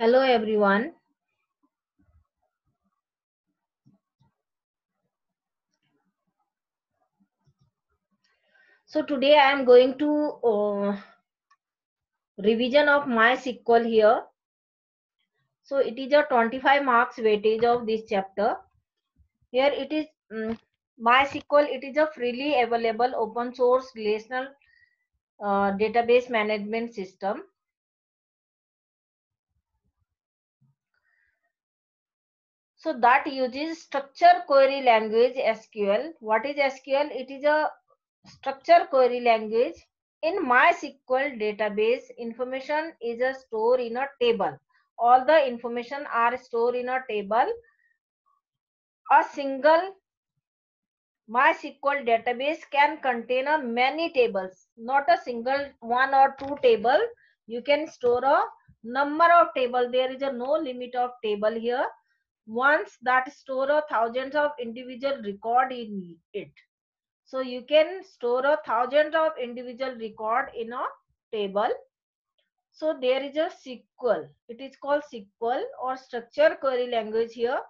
Hello everyone. So today I am going to revision of MySQL here. So it is a 25 marks weightage of this chapter. Here it is MySQL. It is a freely available open source relational database management system. So that uses structure query language SQL. What is SQL? It is a structure query language. In MySQL database, information is stored in a table. All the information are stored in a table. A single MySQL database can contain a many tables, not a single one or two table. You can store a number of table. There is a no limit of table here. Once that store a thousands of individual record in it. So you can store a thousands of individual record in a table. So there is a SQL. It is called SQL or structure query language here.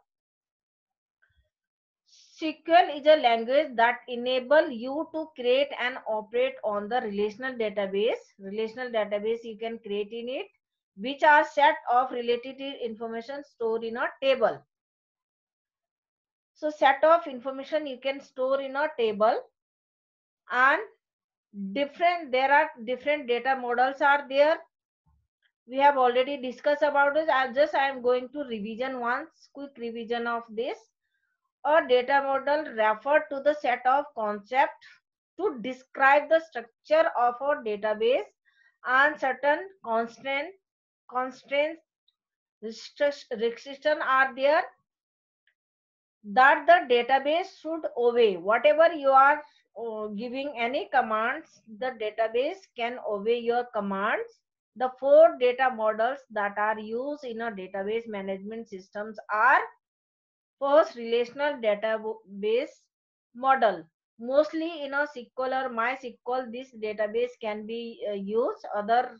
SQL is a language that enable you to create and operate on the relational database. Relational database you can create in it, which are set of related information stored in a table. So set of information you can store in a table, and there are different data models are there. We have already discussed about this. I am going to revision once, quick revision of this. A data model refer to the set of concepts to describe the structure of a database, and certain constraints restriction are there that the database should obey. Whatever you are giving any commands, the database can obey your commands. The four data models that are used in a database management systems are: first, relational database model. Mostly in a SQL or MySQL, this database can be used. Other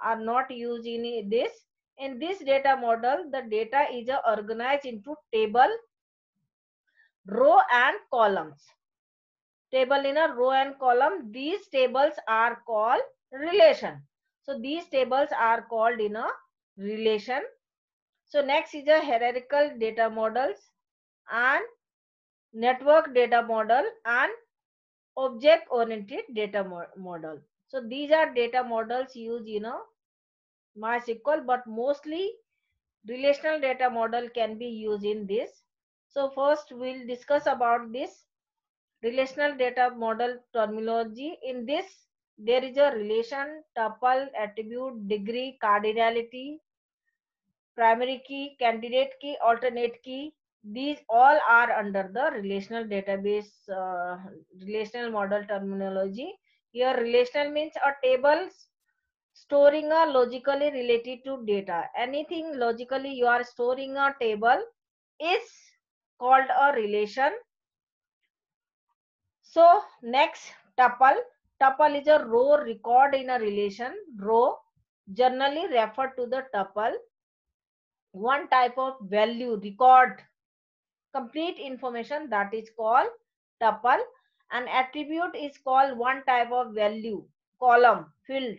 are not used in this. In this data model, the data is organized into table, row and columns. Table in a row and column. These tables are called relation. So these tables are called in a relation. So next is a hierarchical data models and network data model and object oriented data model. So these are data models used in a MySQL, but mostly relational data model can be used in this. So first we'll discuss about this relational data model terminology. In this, there is a relation, tuple, attribute, degree, cardinality, primary key, candidate key, alternate key. These all are under the relational database, relational model terminology. Here, relational means a table storing a logically related to data. Anything logically you are storing a table is called a relation. So next, tuple. Tuple is a row record in a relation. Row generally refer to the tuple. One type of value record complete information, that is called tuple. An attribute is called one type of value, column, field.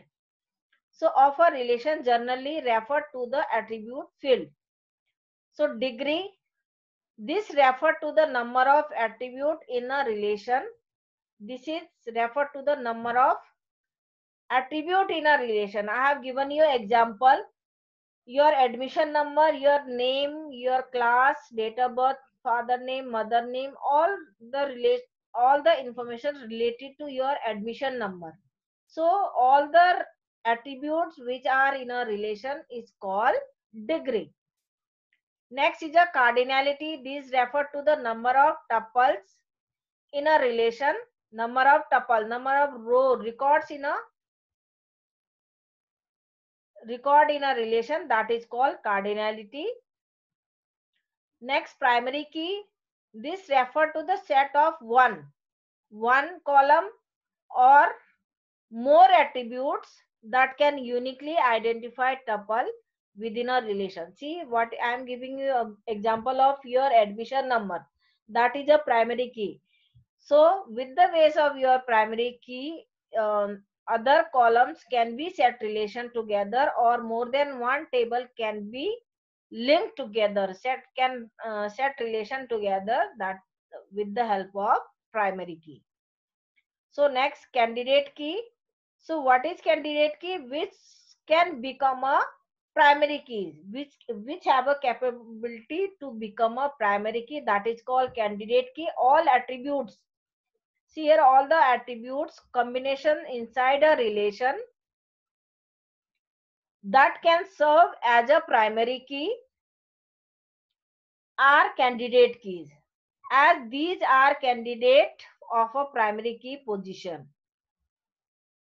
So of a relation generally refer to the attribute field. So degree, this refer to the number of attribute in a relation. This is refer to the number of attribute in a relation. I have given you example: your admission number, your name, your class, date of birth, father name, mother name, all the information related to your admission number. So all the attributes which are in a relation is called degree. Next is a cardinality. These refer to the number of tuples in a relation. Number of tuple, number of row records in a relation, that is called cardinality. Next, primary key. This refer to the set of one column or more attributes that can uniquely identify tuple. within a relation. See what I am giving you an example of your admission number. That is a primary key. So with the base of your primary key, other columns can be set relation together, or more than one table can be linked together. Set relation together that with the help of primary key. So next, candidate key. So what is candidate key? Which can become a primary key, which have a capability to become a primary key, that is called candidate key. All attributes, see here, all the attributes combination inside a relation that can serve as a primary key are candidate keys, as these are candidate of a primary key position.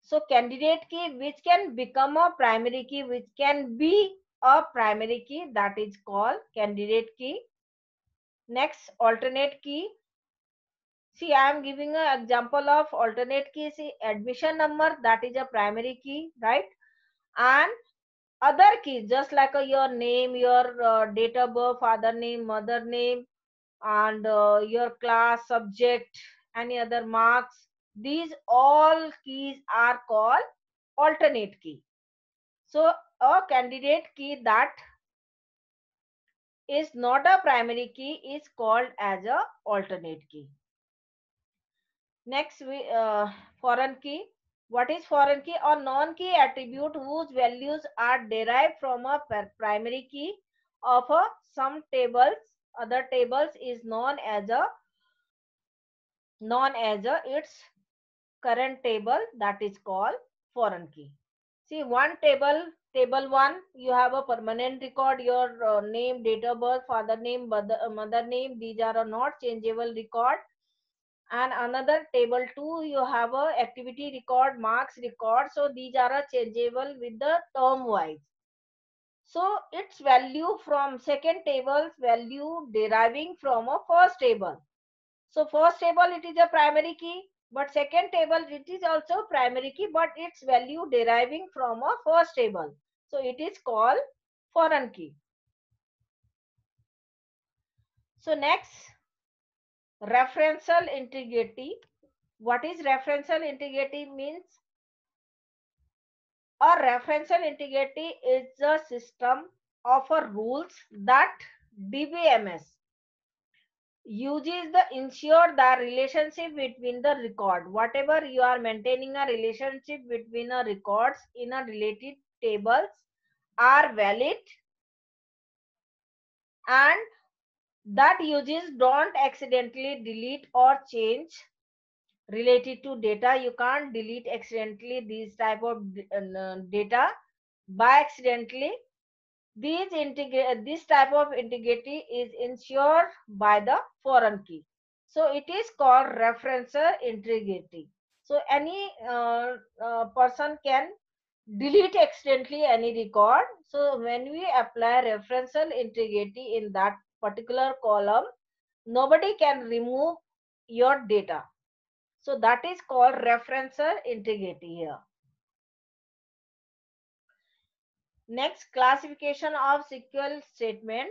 So candidate key which can become a primary key, which can be a primary key, that is called candidate key. Next, alternate key. See, I am giving an example of alternate key. See, admission number, that is a primary key, right? And other keys, just like your name, your date of birth, father name, mother name, and your class, subject, any other marks. These all keys are called alternate key. So a candidate key that is not a primary key is called as a alternate key. Next, foreign key. What is foreign key? Or non-key attribute whose values are derived from a primary key of some tables. Other tables is known as its current table, that is called foreign key. See, one table one, you have a permanent record, your name, date of birth, father name, mother name, these are not changeable record. And another table two, you have a activity record, marks record, so these are changeable with the term wise. So its value from second table's value deriving from a first table. So first table it is a primary key, but second table it is also primary key, but its value deriving from a first table. So it is called foreign key. So next, referential integrity. What is referential integrity means? A referential integrity is a system of rules that DBMS uses the ensure the relationship between the record. Whatever you are maintaining a relationship between a records in a related tables are valid, and that uses don't accidentally delete or change related to data. You can't delete accidentally these type of data by accidentally. This type of integrity is ensured by the foreign key. So it is called referencer integrity. So any person can delete accidentally any record. So when we apply referential integrity in that particular column, nobody can remove your data. So that is called referencer integrity here. Next, classification of SQL statement.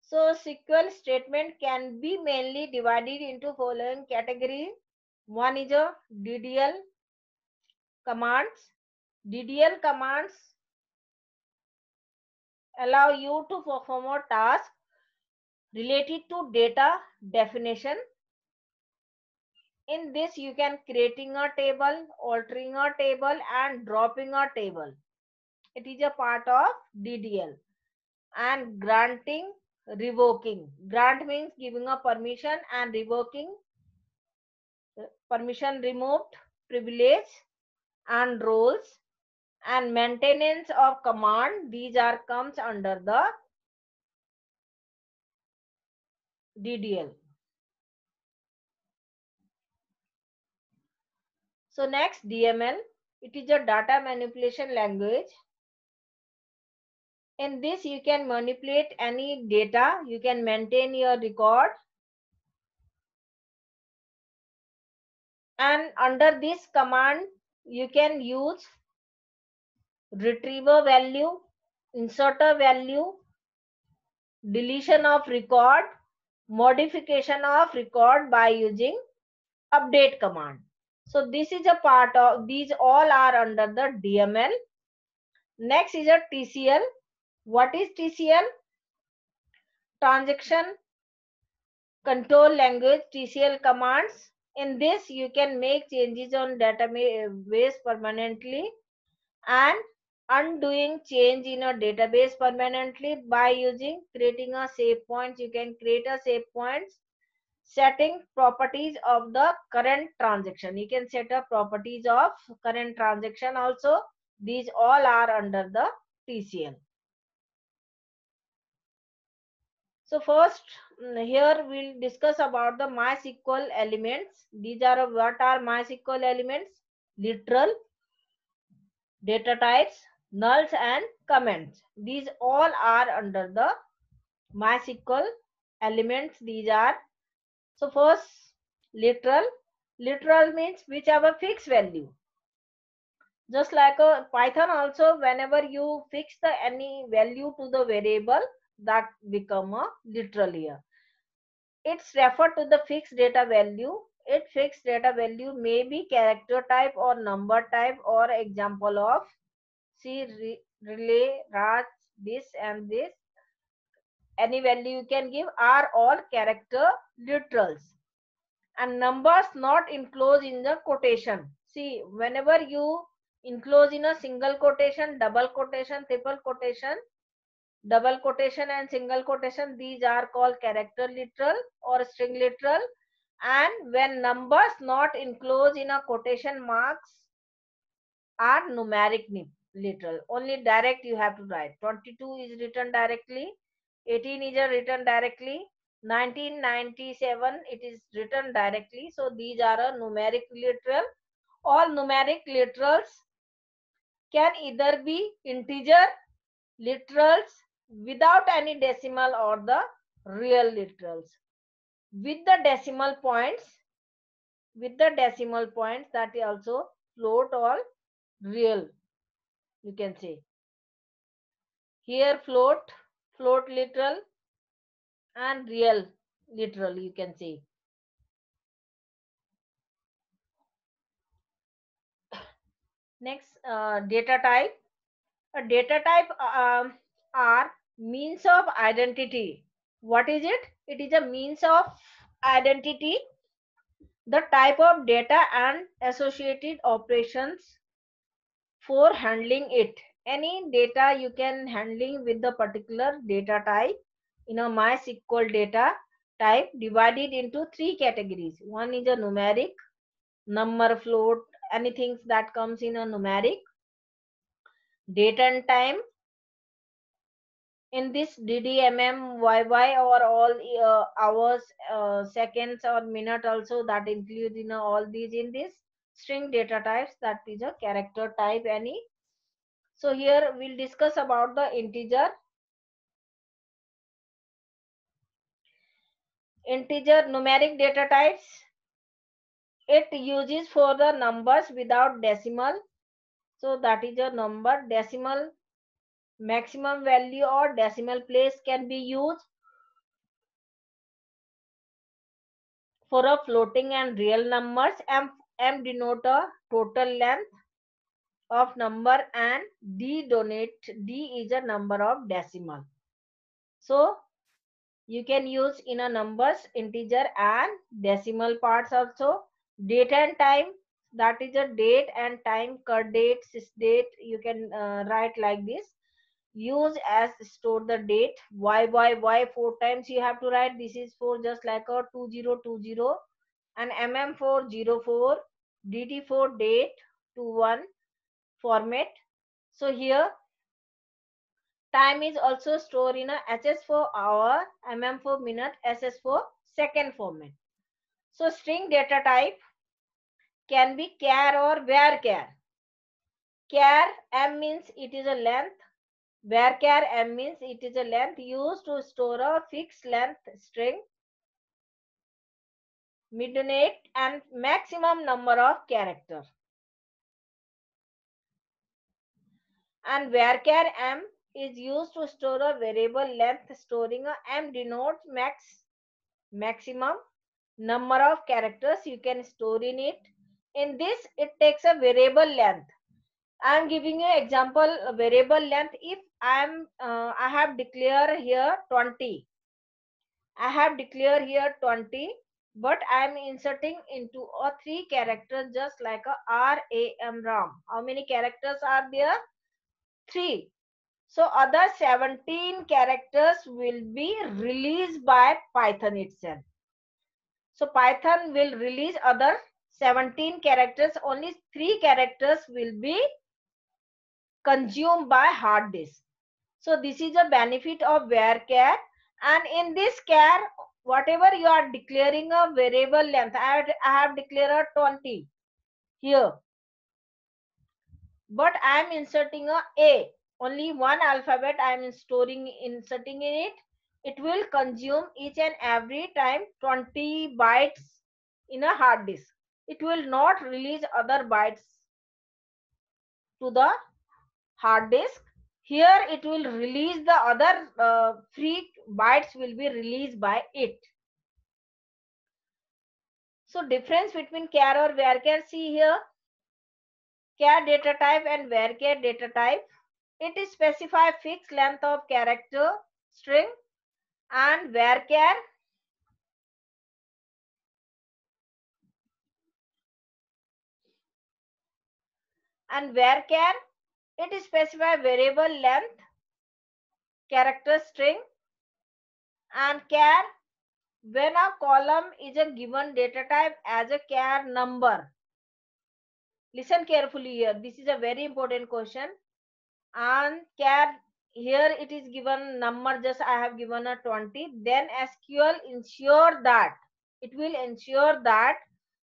So SQL statement can be mainly divided into following category. One is a DDL commands. DDL commands allow you to perform a task related to data definition. In this, you can creating a table, altering a table, and dropping a table. It is a part of DDL. And granting, revoking. Grant means giving a permission, and revoking, permission removed, privilege, and roles, and maintenance of command. These are comes under the DDL. So next, DML. It is a data manipulation language. In this, you can manipulate any data. You can maintain your record. And under this command, you can use retriever value, insert a value, deletion of record, modification of record by using update command. So this is a part of, these all are under the DML. Next is a TCL. What is TCL? Transaction control language, TCL commands. In this you can make changes on database permanently and undoing change in a database permanently by using creating a save points. You can create a save points, setting properties of the current transaction. You can set up properties of current transaction also. These all are under the TCL. So first, here we'll discuss about the MySQL elements. These are what are MySQL elements? Literal, data types, nulls and comments. These all are under the MySQL elements. These are, so first, literal. Literal means which have a fixed value. Just like a Python also, whenever you fix the any value to the variable, that become a literal here. It's referred to the fixed data value. It fixed data value may be character type or number type, or example of see relay, Raj, this and this. Any value you can give are all character literals. And numbers not enclosed in the quotation. See, whenever you enclose in a single quotation, double quotation, triple quotation, double quotation and single quotation, these are called character literal or string literal. And when numbers not enclosed in a quotation marks are numeric literal. Only direct you have to write. 22 is written directly, 18 is written directly, 1997 it is written directly. So these are a numeric literal. All numeric literals can either be integer literals without any decimal or the real literals with the decimal points, that is also float or real, you can say. Here float literal and real literal, you can say. Next, data type. A data type are means of identity. What is it? It is a means of identity, the type of data and associated operations for handling it. Any data you can handling with the particular data type. In a MySQL data type divided into three categories. One is a numeric, number, float, anything that comes in a numeric. Date and time. In this DDMM, YY or all hours, seconds or minute also that include in all these in this string data types, that is a character type any. So here we'll discuss about the integer. Integer numeric data types. It uses for the numbers without decimal. So that is a number. Decimal maximum value or decimal place can be used for a floating and real numbers. M denote a total length of number and D is a number of decimal. So you can use in a numbers, integer and decimal parts also. Date and time, that is a date and time, current date, sys date, you can write like this. Use as store the date. Y four times you have to write. This is for just like a 2020 and mm for 04, dt for date 21 format. So here time is also stored in a HS for hour, mm for minute, SS for second format. So string data type can be char or varchar. Char m means it is a length. Varchar m means it is a length used to store a fixed length string, midnight and maximum number of characters. And varchar m is used to store a variable length. Storing a m denotes maximum number of characters you can store in it. In this, it takes a variable length. I am giving you example variable length. If I have declared here 20. I have declared here 20, but I am inserting into a 3 characters just like a RAM RAM. How many characters are there? 3. So other 17 characters will be released by Python itself. So Python will release other 17 characters. Only 3 characters will be consumed by hard disk. So this is a benefit of varchar. And in this char, whatever you are declaring a variable length, I have declared 20 here, but I am inserting a only one alphabet. I am inserting in it. It will consume each and every time 20 bytes in a hard disk. It will not release other bytes to the hard disk. Here it will release the other free bytes will be released by it. So difference between char or varchar, see here, char data type and varchar data type. It is specify fixed length of character string, and varchar it is specify variable length character string, and char when a column is a given data type as a char number. Listen carefully here. This is a very important question. And char here it is given number, just I have given a 20. Then SQL will ensure that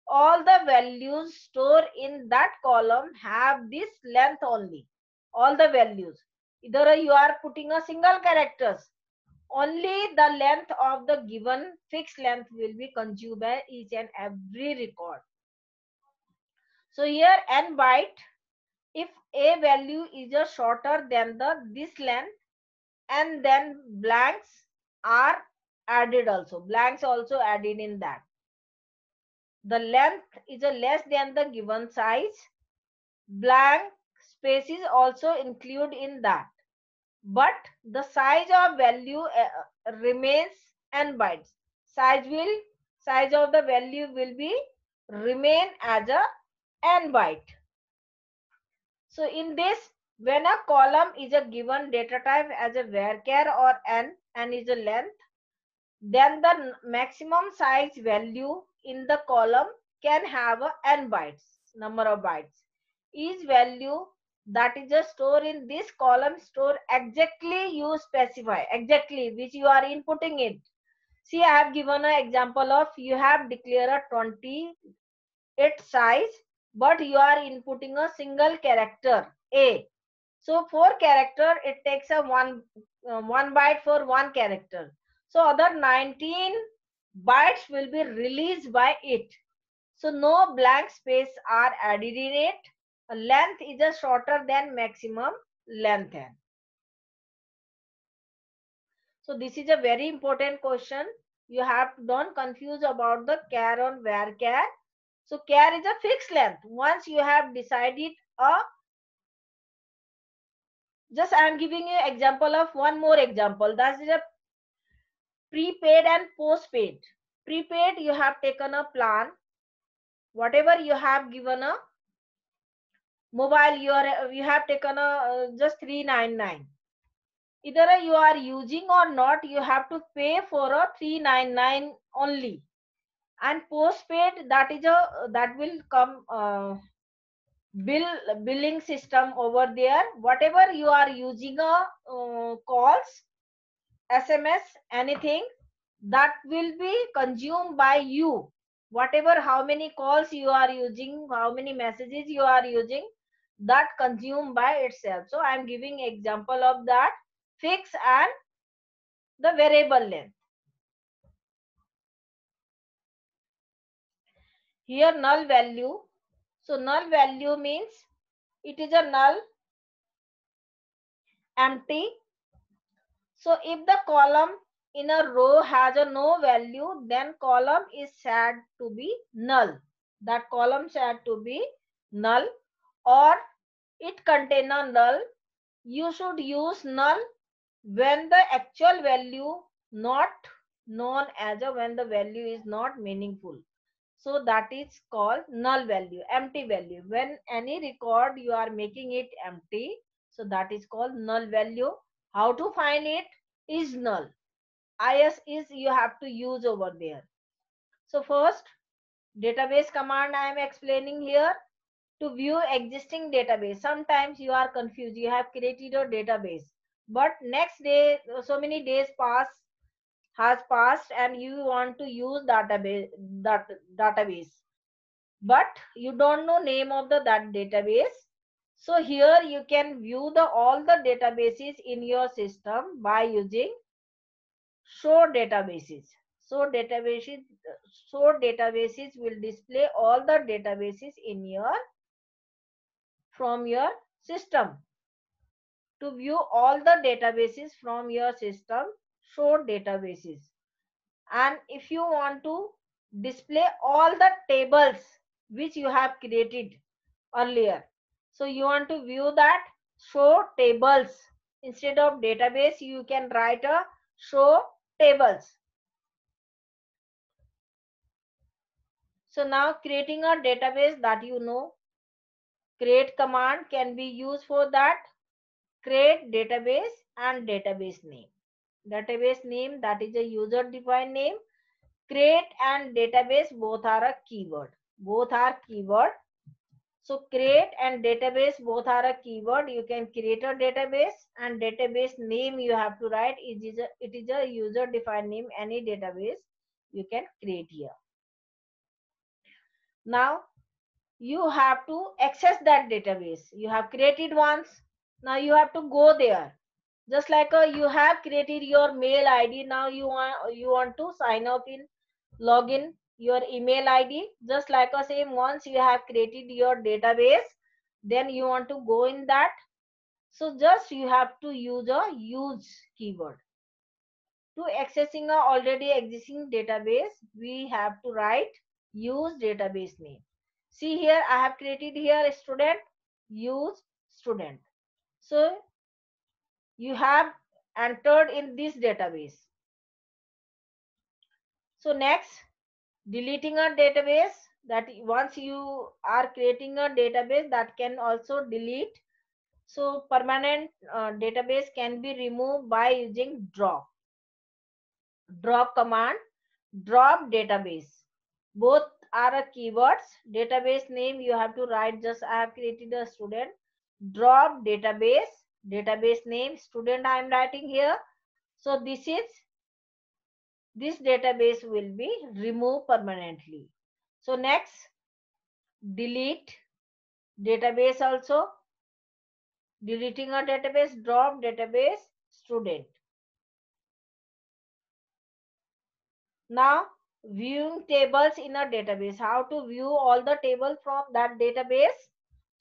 all the values stored in that column have this length only. All the values. Either you are putting a single characters, only the length of the given fixed length will be consumed by each and every record. So here n byte, if a value is a shorter than this length, and then blanks are added also. Blanks also added in that. The length is a less than the given size. Blank spaces also include in that. But the size of value remains n bytes. Size of the value will be remain as a n byte. So in this, when a column is a given data type as a varchar or n is a length, then the maximum size value in the column can have a n bytes, number of bytes. Each value that is a store in this column store exactly you specify, exactly which you are inputting it. See, I have given an example of you have declared a 20 its size, but you are inputting a single character a. So for character it takes a one byte for one character. So other 19 bytes will be released by it. So no blank space are added in it. Length is a shorter than maximum length. So this is a very important question. You have to don't confuse about the char or varchar. So char is a fixed length. Once you have decided just I am giving you example of one more example. That is a prepaid and postpaid. Prepaid, you have taken a plan. Whatever you have given a mobile, you have taken a just 399. Either you are using or not, you have to pay for a 399 only. And postpaid, that will come billing system over there. Whatever you are using calls, SMS, anything that will be consumed by you. Whatever, how many calls you are using, how many messages you are using, that consumed by itself. So I am giving example of that fixed and the variable length. Here null value. So null value means it is a null empty. So if the column in a row has a no value, then column is said to be null. That column said to be null, or it contain a null. You should use null when the actual value not known as a, when the value is not meaningful. So that is called null value, empty value. When any record you are making it empty, so that is called null value. How to find it? Is null. Is you have to use over there. So first, database command I am explaining here. To view existing database, sometimes you are confused. You have created a database, but next day, so many days has passed and you want to use database, but you don't know name of that database. So here you can view the all the databases in your system by using show databases. So databases so databases will display all the databases in your from your system. To view all the databases from your system, show databases. And if you want to display all the tables which you have created earlier, so you want to view that, show tables. Instead of database, you can write a show tables. So now creating a database, that you know, create command can be used for that. Create database and database name. Database name, that is a user defined name. Create and database both are a keyword. Both are keyword. So create and database both are a keyword. You can create a database, and database name you have to write. It is a user defined name. Any database you can create here. Now you have to access that database. You have created once. Now you have to go there. Just like you have created your mail id, now you want to sign up in, login your email id. Just like same, once you have created your database, then you want to go in that. So just you have to use a use keyword. To accessing a already existing database, we have to write use database name. See here, I have created here student, use student. So you have entered in this database. So next, deleting a database, that once you are creating a database, that can also delete. So permanent database can be removed by using drop command. Drop database, both are a keywords. Database name you have to write, just I have created a student. Drop database name student I am writing here. So this database will be removed permanently. So next, delete database also. Deleting a database, drop database student. Now viewing tables in a database. How to view all the tables from that database?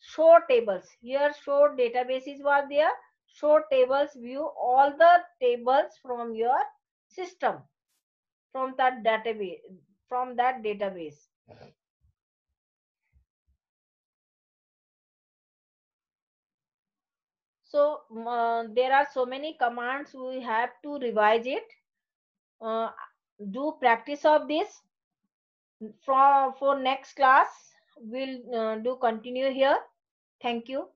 Show tables. Here show databases was there. Show tables, view all the tables from your system, from that database. So there are so many commands, we have to revise it. Uh, do practice of this. For next class, we'll do continue here. Thank you.